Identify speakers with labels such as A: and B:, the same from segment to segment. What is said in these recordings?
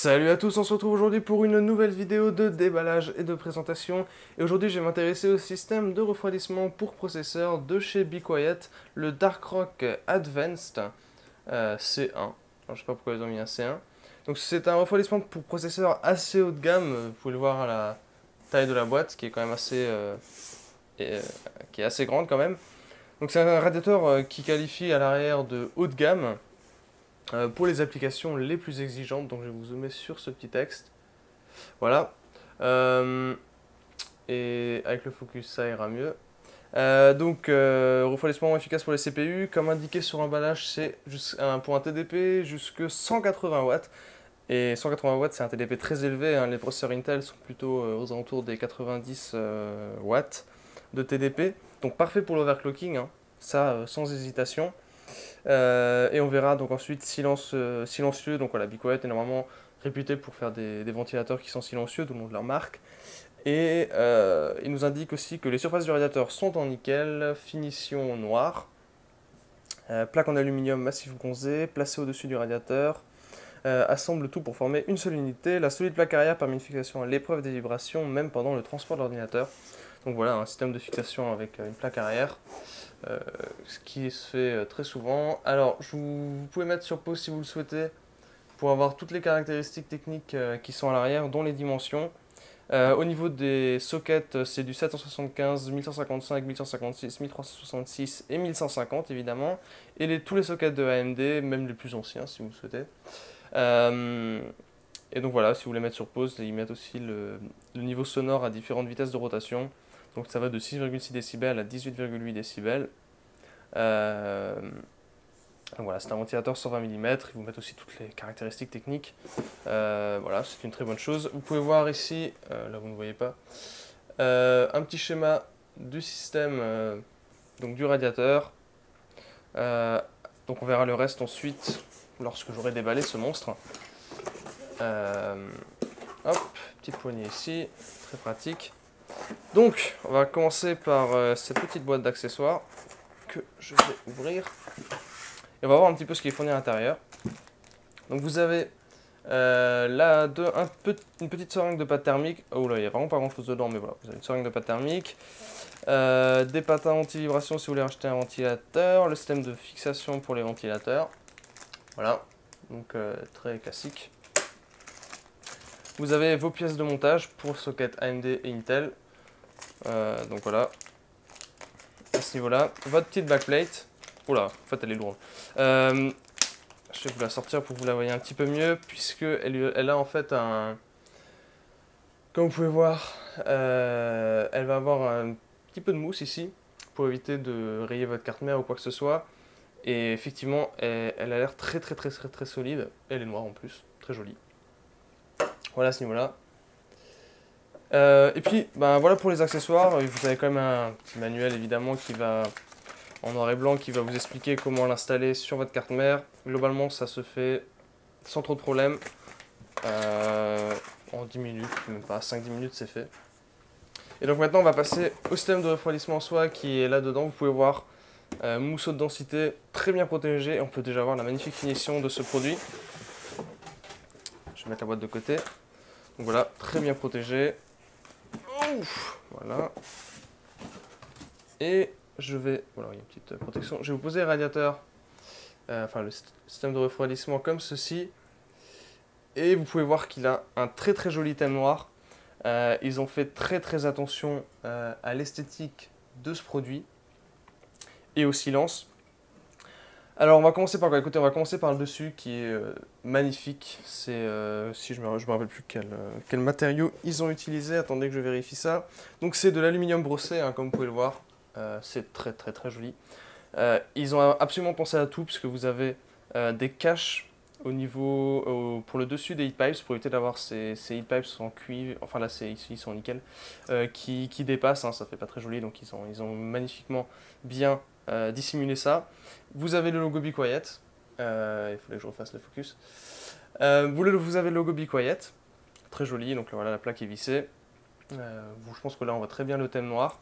A: Salut à tous, on se retrouve aujourd'hui pour une nouvelle vidéo de déballage et de présentation. Et aujourd'hui, je vais m'intéresser au système de refroidissement pour processeur de chez Be Quiet, le Darkrock Advanced C1. Alors, je sais pas pourquoi ils ont mis un C1. Donc c'est un refroidissement pour processeur assez haut de gamme. Vous pouvez le voir à la taille de la boîte, qui est quand même et, euh, qui est assez grande quand même. Donc c'est un radiateur qui qualifie à l'arrière de haut de gamme. Pour les applications les plus exigeantes, donc je vais vous zoomer sur ce petit texte. Voilà. Euh, et avec le focus, ça ira mieux. Refroidissement efficace pour les CPU. Comme indiqué sur l'emballage, c'est pour un TDP jusque 180 watts. Et 180 watts, c'est un TDP très élevé, hein. Les processeurs Intel sont plutôt aux alentours des 90 watts de TDP. Donc parfait pour l'overclocking, hein. Ça sans hésitation. Et on verra donc ensuite silencieux. Donc voilà, Be Quiet est normalement réputé pour faire des ventilateurs qui sont silencieux, tout le nom de leur marque. Et il nous indique aussi que les surfaces du radiateur sont en nickel, finition noire, plaque en aluminium massif bronzé, placée au-dessus du radiateur, assemble tout pour former une seule unité. La solide plaque arrière permet une fixation à l'épreuve des vibrations, même pendant le transport de l'ordinateur. Donc voilà, un système de fixation avec une plaque arrière. Ce qui se fait très souvent. Alors, vous pouvez mettre sur pause si vous le souhaitez pour avoir toutes les caractéristiques techniques qui sont à l'arrière, dont les dimensions. Au niveau des sockets, c'est du 775, 1155, 1156, 1366 et 1150 évidemment. Et tous les sockets de AMD, même les plus anciens si vous le souhaitez. Euh, et donc voilà, si vous voulez mettre sur pause, ils mettent aussi le niveau sonore à différentes vitesses de rotation. Donc ça va de 6,6 décibels à 18,8 décibels. Euh, donc voilà, c'est un ventilateur 120 mm. Ils vous mettent aussi toutes les caractéristiques techniques. Voilà, c'est une très bonne chose. Vous pouvez voir ici, là vous ne voyez pas, un petit schéma du système donc du radiateur. Euh, donc on verra le reste ensuite lorsque j'aurai déballé ce monstre. Hop, petite poignée ici, très pratique. Donc, on va commencer par cette petite boîte d'accessoires que je vais ouvrir. Et on va voir un petit peu ce qui est fourni à l'intérieur. Donc vous avez là une petite seringue de pâte thermique. Oh là, il n'y a vraiment pas grand chose dedans, mais voilà, vous avez une seringue de pâte thermique. Des patins anti-vibration si vous voulez acheter un ventilateur. Le système de fixation pour les ventilateurs. Voilà, donc très classique. Vous avez vos pièces de montage pour socket AMD et Intel. Donc voilà, à ce niveau-là. Votre petite backplate. Oula, en fait elle est lourde. Je vais vous la sortir pour que vous la voyez un petit peu mieux, puisque elle a en fait un... Comme vous pouvez voir, elle va avoir un petit peu de mousse ici, pour éviter de rayer votre carte mère ou quoi que ce soit. Et effectivement, elle a l'air très solide. Elle est noire en plus, très jolie. Voilà à ce niveau-là. Et puis, ben, voilà pour les accessoires. Vous avez quand même un petit manuel évidemment qui va en noir et blanc qui va vous expliquer comment l'installer sur votre carte mère. Globalement, ça se fait sans trop de problèmes. En 10 minutes, même pas 5-10 minutes, c'est fait. Et donc maintenant, on va passer au système de refroidissement en soi qui est là-dedans. Vous pouvez voir mousse haute densité, très bien protégé. On peut déjà voir la magnifique finition de ce produit. Je vais mettre la boîte de côté. Donc voilà, très bien protégé. Ouf, voilà. Et je vais... Voilà, il y a une petite protection. Je vais vous poser le radiateur, enfin le système de refroidissement comme ceci. Et vous pouvez voir qu'il a un très joli thème noir. Ils ont fait très attention à l'esthétique de ce produit et au silence. Alors on va commencer par quoi? Écoutez, on va commencer par le dessus qui est magnifique. C'est, si je me rappelle plus quel matériau ils ont utilisé. Attendez que je vérifie ça. Donc c'est de l'aluminium brossé, hein, comme vous pouvez le voir. C'est très joli. Ils ont absolument pensé à tout puisque vous avez des caches au niveau pour le dessus des heat pipes pour éviter d'avoir ces heat pipes en cuivre, enfin là ici ils sont en nickel, qui dépassent, hein, ça fait pas très joli, donc ils ont magnifiquement bien dissimulé ça. Vous avez le logo Be Quiet, il fallait que je refasse le focus. Vous avez le logo Be Quiet, très joli, donc voilà la plaque est vissée. Je pense que là on voit très bien le thème noir.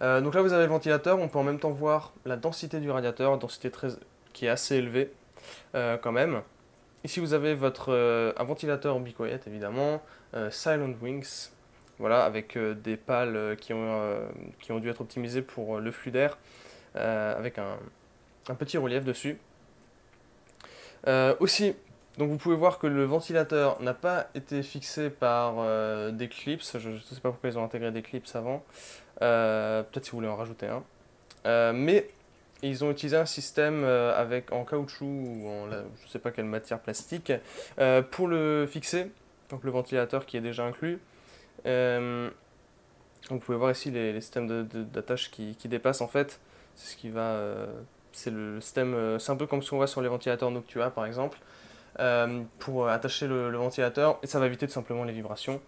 A: Donc là vous avez le ventilateur, on peut en même temps voir la densité du radiateur, qui est assez élevée quand même. Ici vous avez un ventilateur Be Quiet évidemment, Silent Wings, voilà, avec des pales qui ont dû être optimisées pour le flux d'air, avec un petit relief dessus. Aussi, donc vous pouvez voir que le ventilateur n'a pas été fixé par des clips, je ne sais pas pourquoi ils ont intégré des clips avant, peut-être si vous voulez en rajouter un. Mais ils ont utilisé un système en caoutchouc ou je ne sais pas quelle matière plastique pour le fixer, donc le ventilateur qui est déjà inclus. Vous pouvez voir ici les systèmes d'attache qui dépassent en fait. C'est ce qui va. C'est le système. C'est un peu comme ce qu'on voit sur les ventilateurs Noctua par exemple. Pour attacher le ventilateur et ça va éviter tout simplement les vibrations.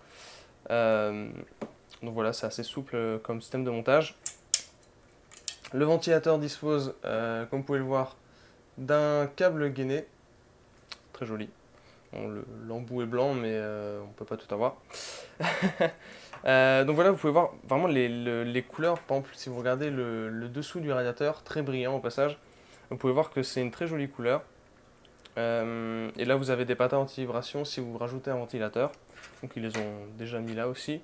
A: Donc voilà, c'est assez souple comme système de montage. Le ventilateur dispose, comme vous pouvez le voir, d'un câble gainé. Très joli. Bon, l'embout est blanc, mais on ne peut pas tout avoir. Donc voilà, vous pouvez voir vraiment les couleurs. Par exemple, si vous regardez le dessous du radiateur, très brillant au passage, vous pouvez voir que c'est une très jolie couleur. Et là, vous avez des patins anti-vibration si vous rajoutez un ventilateur. Donc ils les ont déjà mis là aussi.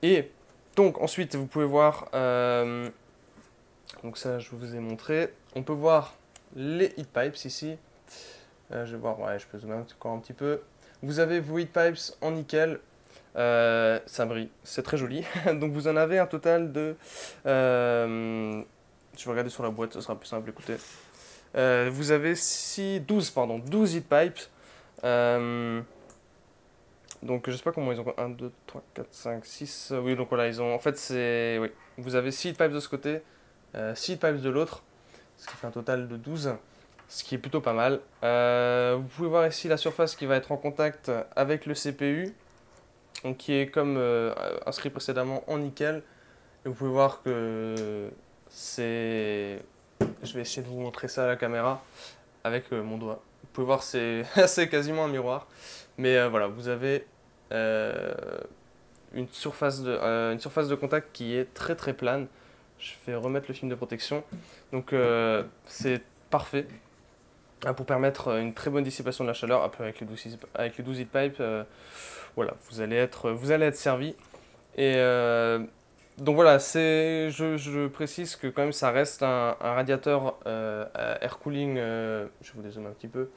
A: Et donc ensuite, vous pouvez voir... donc ça, je vous ai montré. On peut voir les heat pipes ici. Je vais voir, ouais, je peux zoomer encore un petit peu. Vous avez vos heat pipes en nickel. Ça brille, c'est très joli. Donc vous en avez un total de... je vais regarder sur la boîte, ce sera plus simple, écoutez. Vous avez 12 heat pipes. Donc je sais pas comment ils ont... 1, 2, 3, 4, 5, 6... oui, donc voilà, ils ont... En fait, c'est... Oui, vous avez 6 heat pipes de ce côté, 6 heat pipes de l'autre. Ce qui fait un total de 12. Ce qui est plutôt pas mal. Vous pouvez voir ici la surface qui va être en contact avec le CPU. Donc qui est comme inscrit précédemment en nickel. Et vous pouvez voir que c'est... Je vais essayer de vous montrer ça à la caméra avec mon doigt. Vous pouvez voir c'est quasiment un miroir. Mais voilà, vous avez une surface de contact qui est très très plane. Je vais remettre le film de protection. Donc c'est parfait pour permettre une très bonne dissipation de la chaleur. Après avec les 12 heat pipes, voilà, vous allez être servi. Et donc voilà, je précise que quand même ça reste un radiateur air cooling, je vais vous dézoomer un petit peu,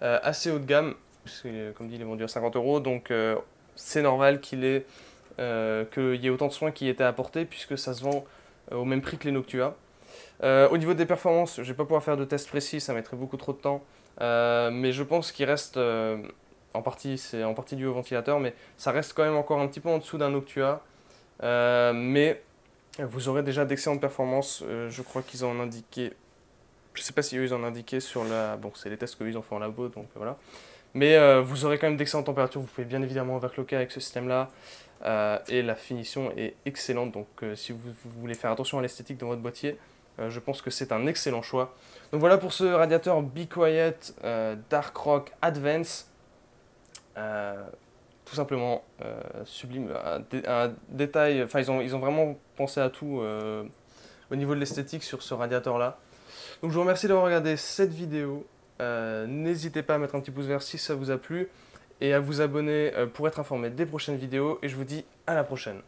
A: assez haut de gamme, puisque comme dit il est vendu à 50 €, donc c'est normal qu'il y ait autant de soins qui aient été apportés, puisque ça se vend au même prix que les Noctua. Au niveau des performances, je ne vais pas pouvoir faire de test précis, ça mettrait beaucoup trop de temps, mais je pense qu'il reste... c'est en partie dû au ventilateur, mais ça reste quand même encore un petit peu en dessous d'un Noctua. Mais vous aurez déjà d'excellentes performances. Je crois qu'ils en ont indiqué. Je ne sais pas si eux ils en ont indiqué sur la. Bon, c'est les tests qu'ils ont fait en labo, donc voilà. Mais vous aurez quand même d'excellentes températures. Vous pouvez bien évidemment overclocker avec ce système-là. Et la finition est excellente. Donc si vous voulez faire attention à l'esthétique dans votre boîtier, je pense que c'est un excellent choix. Donc voilà pour ce radiateur Be Quiet Dark Rock Advance. Tout simplement sublime, un détail, enfin ils ont vraiment pensé à tout au niveau de l'esthétique sur ce radiateur là. Donc je vous remercie d'avoir regardé cette vidéo, n'hésitez pas à mettre un petit pouce vert si ça vous a plu et à vous abonner pour être informé des prochaines vidéos et je vous dis à la prochaine.